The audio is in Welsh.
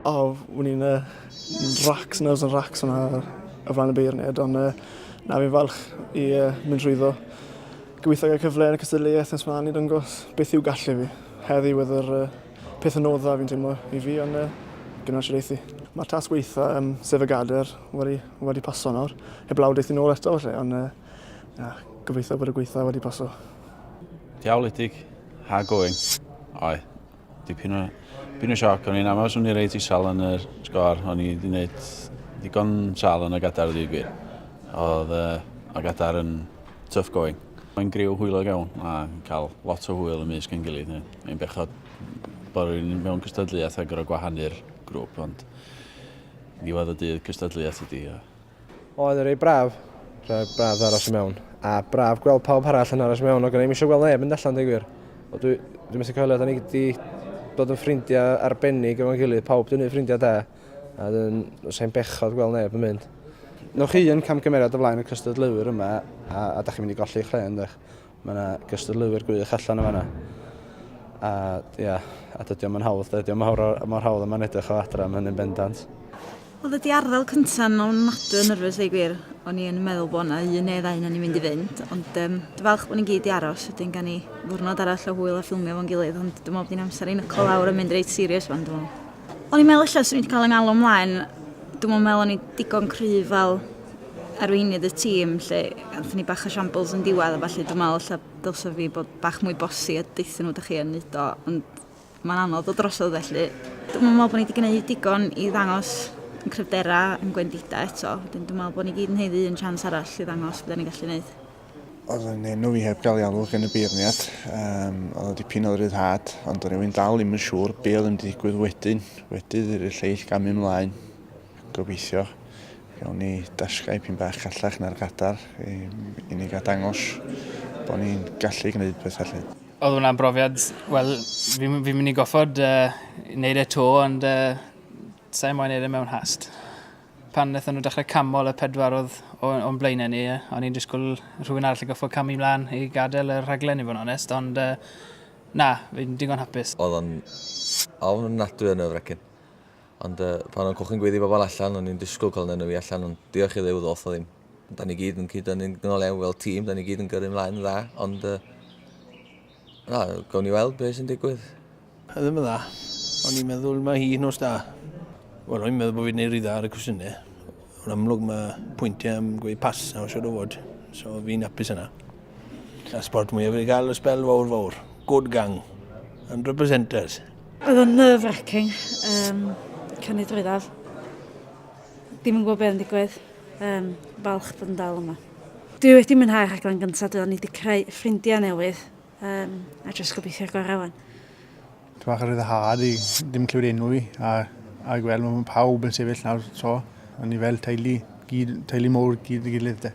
Wyn ni'n nerves yn racs yna o flaen y beirniad, ond na fi'n falch i mynd trwyddo. Gobeithio gael cyfle yn y cystadleuaeth nes mlaen i dangos beth yw gallu fi. Heddiw oedd yr peth yn oedda fi'n teimlo i fi, ond gyda'r siareithi. Mae'r tas gweitha, sef y gader, wedi paso nawr. Heblaw deith i nôl eto, falle, ond gobeithio bod y gweitha wedi paso. Diawledig, hard going. Oi, dipyn o sioc. O'n i'n aml swn i reit isal yn yr sgor. O'n i wedi gwneud digon sal yn y gadar y gwir. Oedd y gadar yn tough going. Mae'n griw hwyl o gawn a cael lot o hwyl ymysg yn gilydd. Mae'n bechod bod rwy'n mewn cystadleuaeth a gyda gwahanu'r grŵp, ond diwedd y dydd cystadleuaeth ydi. Oedd yn rei braf aros i mewn, a braf gweld pawb arall yn aros i mewn, o gyda i'm eisiau gweld neb yn allan, digwyr. Dwi'n meddwl coelio, da ni wedi dod yn ffrindiau arbennig efo'n gilydd, pawb dwi'n gwneud ffrindiau da, a dwi'n bechod gweld neb yn mynd. Newch chi yn camgymeriad o flaen y cystadleuwyr yma, a da chi'n mynd i golli eich lle, yndych. Mae yna cystadleuwyr gwych allan yma yna. A dydy o'n hawdd, mor hawdd yma'n edrych o adra am hynny'n bendant. Oedd y diarddel cyntaf o'n nadw yn nerfus ei gwir. O'n i'n meddwl bod yna un neu ddau o'n i'n mynd i fynd, ond dwi'n falch bod ni'n gyd i aros, wedyn gan i ddwrnod arall o hwyl a ffilmio fo'n gilydd, ond dwi'n meddwl bod ni'n amser i'n ycol lawr yn mynd reit serious fan, dwi'n meddwl. O'n i'n meddwl allan sy'n wedi cael yng ngalw ymlaen, dwi'n meddwl o'n i digon cryf fel arweinydd y tîm, lle gathon ni bach o shambles yn diwedd, a falle dwi'n meddwl lle dylsa fi bod bach mwy bosi a deithio nhw ydych chi yn neud o, ond mae'n anodd o drosodd felly. Dwi'n meddwl bod ni wedi gwneud digon i ddangos yn cryfdera, yn gwendida eto, wedyn dwi'n meddwl bod ni gyd yn heiddi un chans arall i ddangos beth ni'n gallu gwneud. Oedd yn enw fi heb gael ialwch yn y beirniad, oedd dipyn o ryddhad, ond o'n i'n dal ddim yn siŵr be oedd yn digwydd wedyn i'r lleill gamu ymlaen, gobeithio. Gawn ni dasgau pyn bach callach na'r gadar i ni gael dangos bod ni'n gallu gwneud beth allu. Oedd hwnna'n brofiad, wel, fi'n mynd i goffod wneud e to, ond sa'n moyn wneud e mewn hast. Pan wnaethon nhw dechrau camol y pedwar oedd o'n blaenau ni, o'n i'n disgwyl rhywun arall i goffod camu mlaen i gadael y rhaglen i fod yn onest, ond na, fi'n digon hapus. Oedd o'n ofn nadw yn y frecyn. Ond pan o'n cwchyn gweddi bobl allan, o'n i'n disgwyl cael nhw fi allan, ond diolch i ddew ddoth o ddim. Da ni gyd yn gynol ewn fel tîm, da ni gyd yn gyrru ymlaen yn dda, ond gawn ni weld beth sy'n digwydd. Ddim yn dda. O'n i'n meddwl mae hi nos da. Wel, o'n i'n meddwl bod fi'n neud rhy dda ar y cwestiynau. Yn amlwg mae pwyntiau am gweud pas na o siwr o fod, so fi'n hapus yna. A sport mwyaf wedi cael y spel fawr. Good gang. 100 presenters. Oedd o'n nerve-wracking. Cynnig drwyddaf. Dim yn gwybod beth yn digwydd. Falch bod yn dal yma. Dwi wedi mwynhau rhaglen gyntaf, dwi'n wedi creu ffrindiau newydd. A jyst gobeithio'r gorau wan. Dwi'n bach ar ryddhad i ddim clywed enw fi a gweld mae pawb yn sefyll nawr so. A ni fel teulu mowr gyd i gilydd de.